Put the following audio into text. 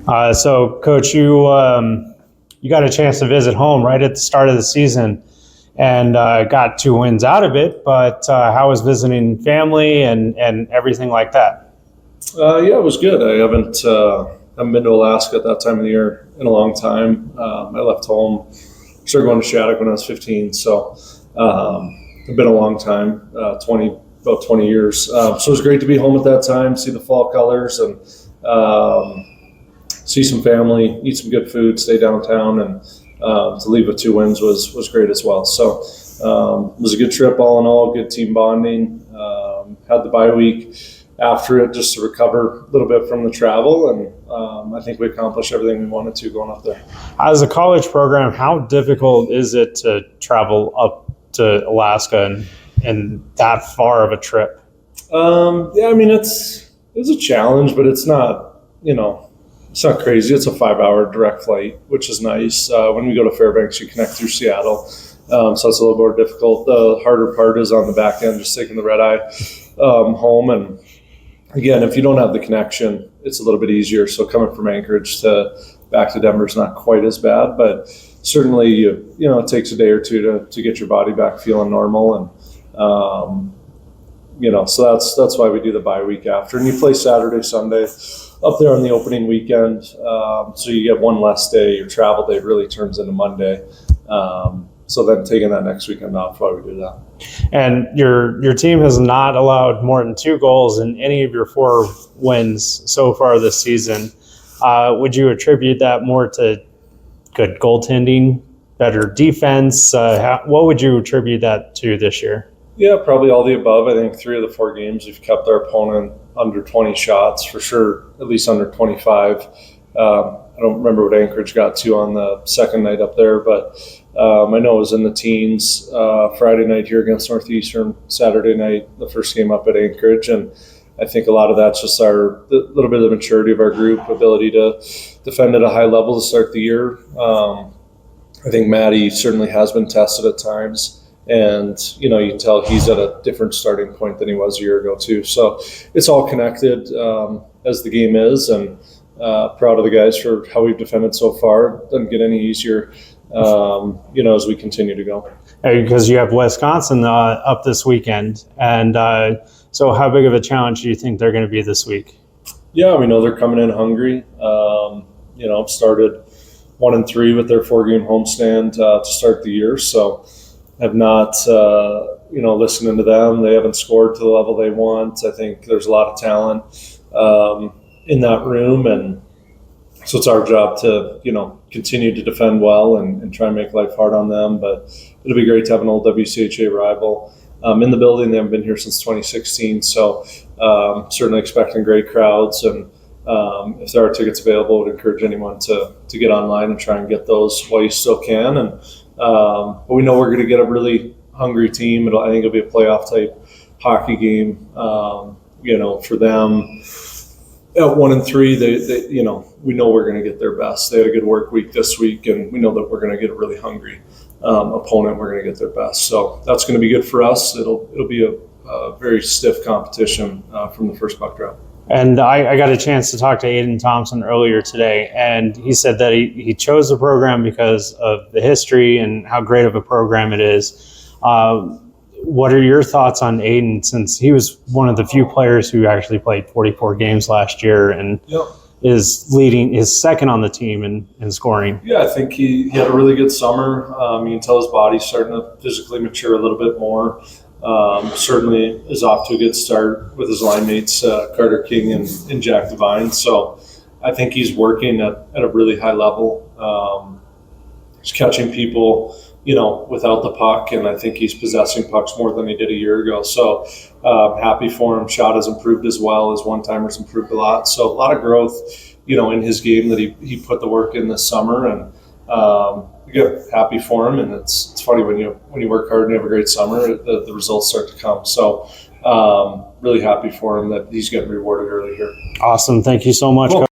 So, Coach, you got a chance to visit home right at the start of the season, and got 2 wins out of it. But how was visiting family and everything like that? Yeah, it was good. I haven't been to Alaska at that time of the year in a long time. I left home, started going to Shattuck when I was 15, so it's been a long time, about 20 years. So it was great to be home at that time, see the fall colors, and see some family, eat some good food, stay downtown, and to leave with 2 wins was great as well. So it was a good trip all in all, good team bonding. Had the bye week after it just to recover a little bit from the travel, and I think we accomplished everything we wanted to going up there. As a college program, how difficult is it to travel up to Alaska and that far of a trip? Yeah, I mean it's a challenge, but it's not it's not crazy. It's a 5-hour direct flight, which is nice. When we go to Fairbanks, you connect through Seattle, so it's a little more difficult. The harder part is on the back end, just taking the red eye home. And again, if you don't have the connection, it's a little bit easier. So coming from Anchorage to back to Denver is not quite as bad, but certainly it takes a day or two to get your body back feeling normal. And so that's why we do the bye week after. And you play Saturday, Sunday up there on the opening weekend. So you get one less day. Your travel day really turns into Monday. So then taking that next weekend off, why we do that. And your team has not allowed more than 2 goals in any of your 4 wins so far this season. Would you attribute that more to good goaltending, better defense? What would you attribute that to this year? Yeah, probably all the above. I think 3 of the 4 games we've kept our opponent under 20 shots, for sure, at least under 25. I don't remember what Anchorage got to on the second night up there, but I know it was in the teens Friday night here against Northeastern, Saturday night, the first game up at Anchorage. And I think a lot of that's just the little bit of the maturity of our group, ability to defend at a high level to start the year. I think Matty certainly has been tested at times. And, you can tell he's at a different starting point than he was a year ago, too. So it's all connected as the game is, and proud of the guys for how we've defended so far. Doesn't get any easier, as we continue to go. Because you have Wisconsin up this weekend. And so how big of a challenge do you think they're going to be this week? Yeah, we know they're coming in hungry. Started 1-3 with their 4-game homestand to start the year. So have not, listening to them. They haven't scored to the level they want. I think there's a lot of talent in that room, and so it's our job to, continue to defend well and try and make life hard on them. But it'll be great to have an old WCHA rival in the building. They haven't been here since 2016, so certainly expecting great crowds. And if there are tickets available, I would encourage anyone to get online and try and get those while you still can. And but we know we're going to get a really hungry team. I think it'll be a playoff type hockey game. For them at 1-3, they we know we're going to get their best. They had a good work week this week, and we know that we're going to get a really hungry opponent. We're going to get their best, so that's going to be good for us. It'll be a very stiff competition from the first puck drop. And I got a chance to talk to Aiden Thompson earlier today, and he said that he chose the program because of the history and how great of a program it is. What are your thoughts on Aiden, since he was one of the few players who actually played 44 games last year and is second on the team in scoring? Yeah, I think he had a really good summer. You can tell his body's starting to physically mature a little bit more. Certainly is off to a good start with his line mates, Carter King and Jack Devine. So I think he's working at a really high level. He's catching people, without the puck, and I think he's possessing pucks more than he did a year ago. So happy for him. Shot has improved as well. His one-timers improved a lot. So a lot of growth, in his game that he put the work in this summer. And again, happy for him. And it's funny when you work hard and you have a great summer, the results start to come. So really happy for him that he's getting rewarded early here. Awesome. Thank you so much. Cool.